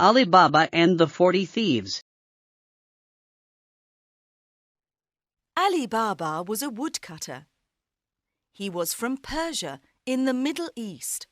Ali Baba and the 40 Thieves. Ali Baba was a woodcutter. He was from Persia in the Middle East.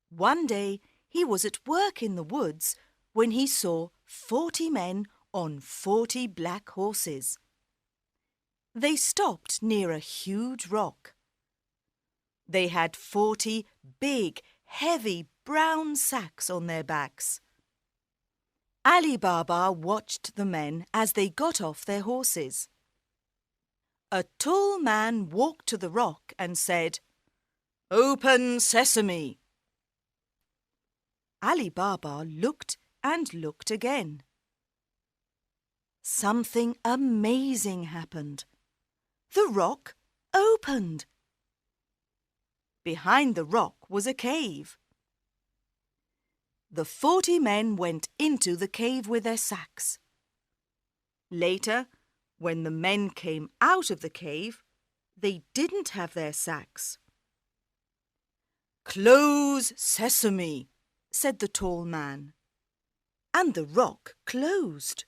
One day he was at work in the woods when he saw 40 men on 40 black horses. They stopped near a huge rock. They had 40 big, heavy brown sacks on their backs. Ali Baba watched the men as they got off their horses. A tall man walked to the rock and said, "Open sesame!" Ali Baba looked and looked again. Something amazing happened. The rock opened. Behind the rock was a cave. The 40 men went into the cave with their sacks. Later, when the men came out of the cave, they didn't have their sacks. "Close sesame," said the tall man, and the rock closed.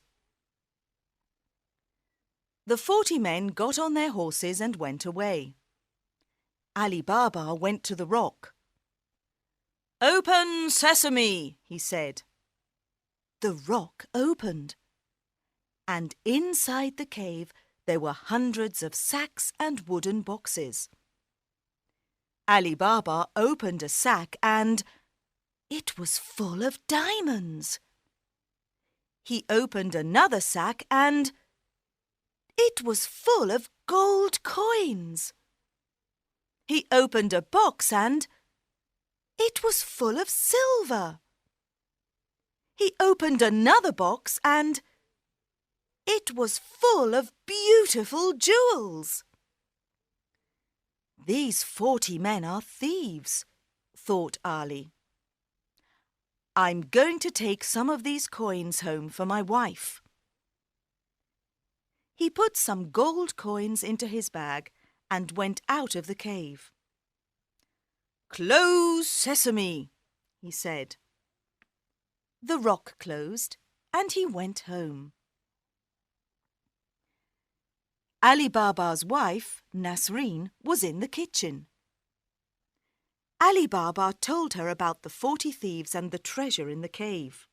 The 40 men got on their horses and went away. Ali Baba went to the rock. "Open sesame," he said. The rock opened, and inside the cave there were hundreds of sacks and wooden boxes. Ali Baba opened a sack and it was full of diamonds. He opened another sack and it was full of gold coins. He opened a box and it was full of silver. He opened another box and it was full of beautiful jewels. "These 40 men are thieves," thought Ali. "I'm going to take some of these coins home for my wife." He put some gold coins into his bag and went out of the cave. "Close sesame," he said. The rock closed and he went home. Ali Baba's wife, Nasreen, was in the kitchen. Ali Baba told her about the 40 thieves and the treasure in the cave.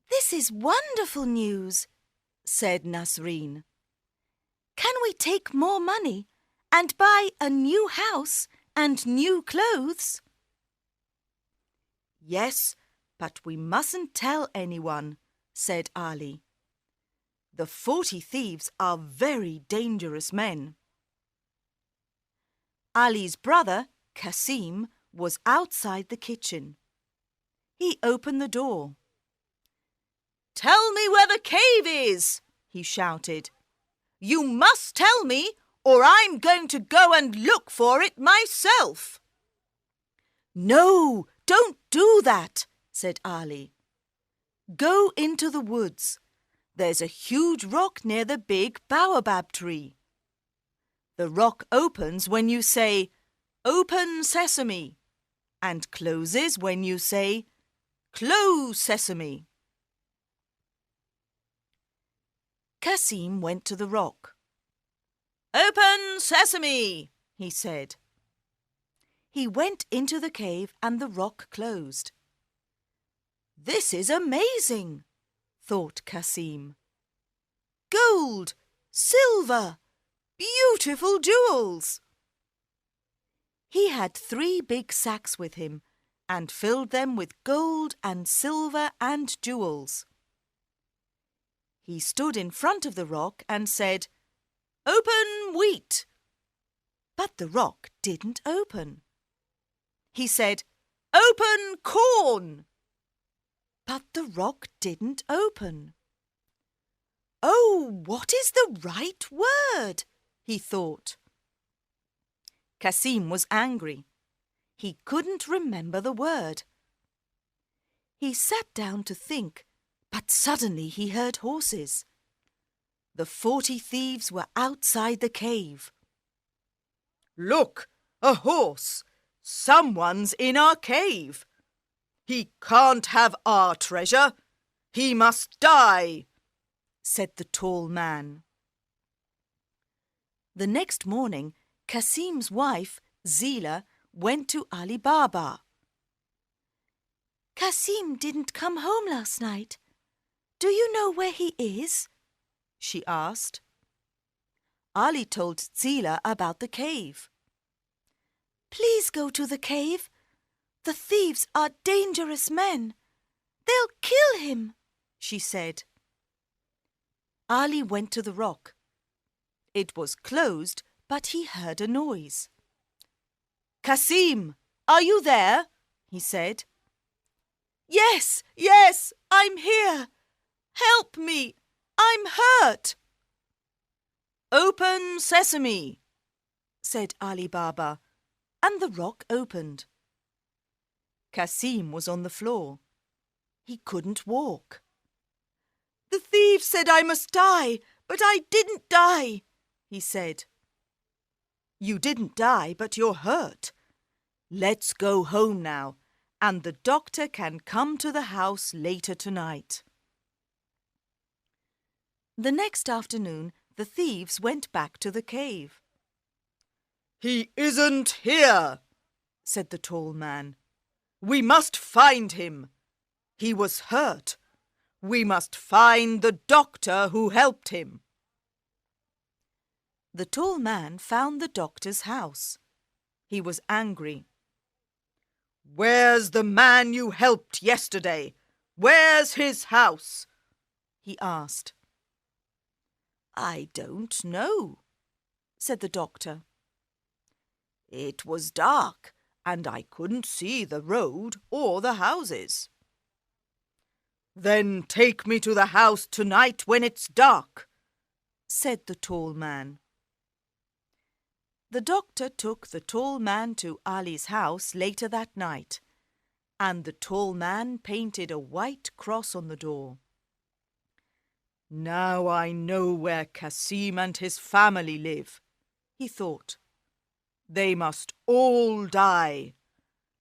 "This is wonderful news," said Nasreen. "Can we take more money and buy a new house and new clothes?" "Yes, but we mustn't tell anyone," said Ali. "The 40 thieves are very dangerous men." Ali's brother, Kasim, was outside the kitchen. He opened the door. "Tell me where the cave is," he shouted. "You must tell me, or I'm going to go and look for it myself." "No, don't do that," said Ali. "Go into the woods. There's a huge rock near the big baobab tree. The rock opens when you say, 'Open sesame,' and closes when you say, 'Close sesame.'" Kasim went to the rock. "Open sesame," he said. He went into the cave and the rock closed. "This is amazing," thought Kasim. "Gold, silver, beautiful jewels." He had 3 big sacks with him and filled them with gold and silver and jewels. He stood in front of the rock and said, "Open wheat." But the rock didn't open. He said, "Open corn." But the rock didn't open. "Oh, what is the right word?" he thought. Kasim was angry. He couldn't remember the word. He sat down to think, but suddenly he heard horses. The 40 thieves were outside the cave. "Look, a horse! Someone's in our cave," He can't have our treasure. He must die, said the tall man. The next morning, Kasim's wife, Zila, went to Ali Baba. Kasim didn't come home last night. Do you know where he is? She asked. Ali told Zila about the cave. Please go to the cave. The thieves are dangerous men. They'll kill him, she said. Ali went to the rock. It was closed, but he heard a noise. Kasim, are you there? He said. Yes, I'm here. Help me, I'm hurt. Open sesame, said Ali Baba, and the rock opened. Kasim was on the floor. He couldn't walk. The thief said I must die, but I didn't die, he said. You didn't die, but you're hurt. Let's go home now, and the doctor can come to the house later tonight. The next afternoon, the thieves went back to the cave. He isn't here, said the tall man. We must find him. He was hurt. We must find the doctor who helped him. The tall man found the doctor's house. He was angry. Where's the man you helped yesterday? Where's his house? He asked. I don't know, said the doctor. It was dark, and I couldn't see the road or the houses. Then take me to the house tonight when it's dark, said the tall man. The doctor took the tall man to Ali's house later that night, and the tall man painted a white cross on the door. Now I know where Kasim and his family live, he thought. They must all die,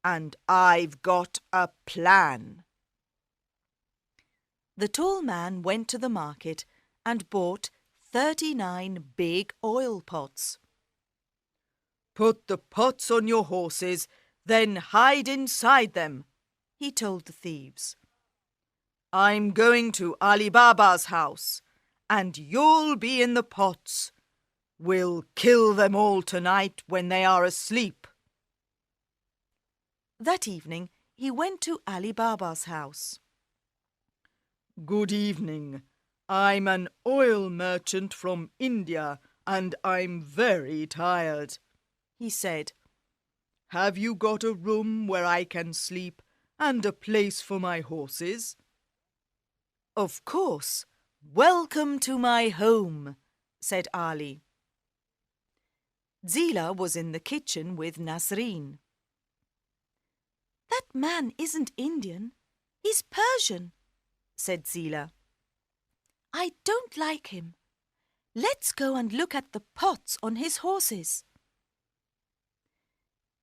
and I've got a plan. The tall man went to the market and bought 39 big oil pots. Put the pots on your horses, then hide inside them, he told the thieves. I'm going to Ali Baba's house, and you'll be in the pots. We'll kill them all tonight when they are asleep. That evening, he went to Ali Baba's house. Good evening. I'm an oil merchant from India, and I'm very tired, he said. Have you got a room where I can sleep and a place for my horses? Of course. Welcome to my home, said Ali. Zila was in the kitchen with Nasreen. That man isn't Indian. He's Persian, said Zila. I don't like him. Let's go and look at the pots on his horses.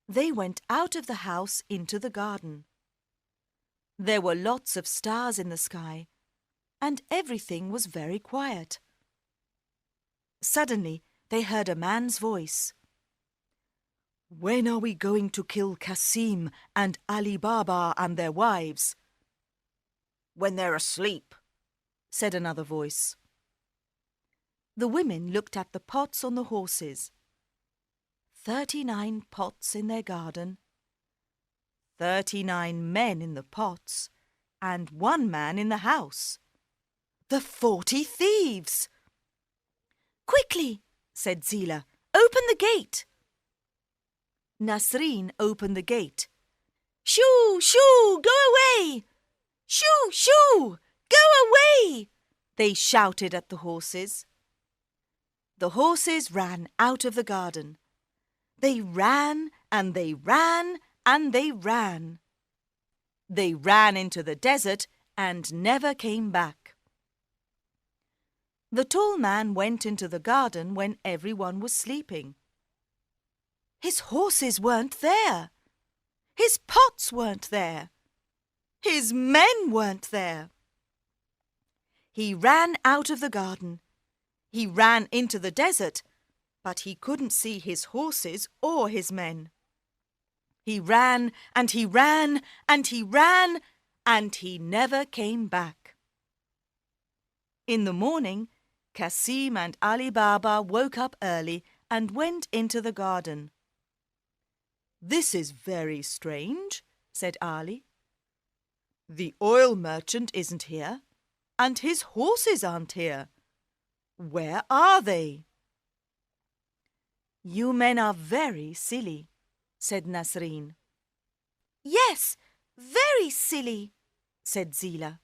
They went out of the house into the garden. There were lots of stars in the sky, and everything was very quiet. Suddenly, they heard a man's voice. When are we going to kill Kasim and Ali Baba and their wives? When they're asleep, said another voice. The women looked at the pots on the horses. 39 pots in their garden, 39 men in the pots, and 1 man in the house. The 40 thieves! Quickly, said Zila, open the gate. Nasreen opened the gate. Shoo, shoo, go away! Shoo, shoo, go away! They shouted at the horses. The horses ran out of the garden. They ran and they ran and they ran. They ran into the desert and never came back. The tall man went into the garden when everyone was sleeping. His horses weren't there. His pots weren't there. His men weren't there. He ran out of the garden. He ran into the desert, but he couldn't see his horses or his men. He ran and he ran and he ran, and he never came back. In the morning, Cassim and Ali Baba woke up early and went into the garden. "This is very strange," said Ali. "The oil merchant isn't here, and his horses aren't here. Where are they?" "You men are very silly," said Nasreen. "Yes, very silly," said Zila.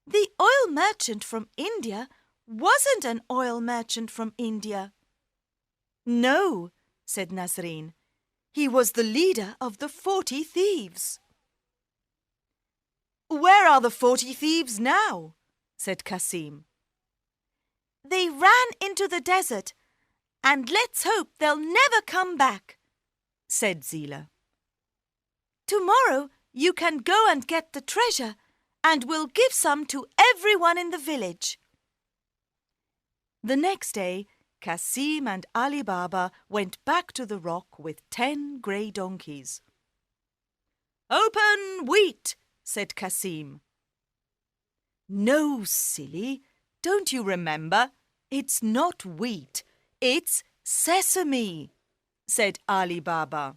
"The oil merchant from India wasn't an oil merchant from India." "No," said Nasreen. "He was the leader of the 40 thieves." "Where are the 40 thieves now?" said Cassim. "They ran into the desert, and let's hope they'll never come back," said Zila. "Tomorrow you can go and get the treasure, and we'll give some to everyone in the village." The next day, Cassim and Ali Baba went back to the rock with 10 grey donkeys. "Open wheat," said Cassim. "No, silly, don't you remember? It's not wheat, it's sesame," said Ali Baba.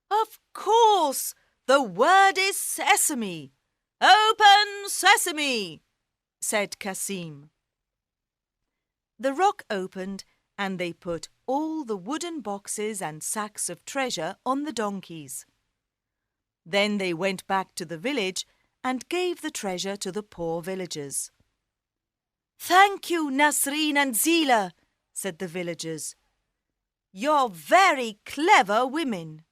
"Of course, the word is sesame. Open sesame," said Cassim. The rock opened, and they put all the wooden boxes and sacks of treasure on the donkeys. Then they went back to the village and gave the treasure to the poor villagers. "Thank you, Nasreen and Zila," said the villagers. "You're very clever women."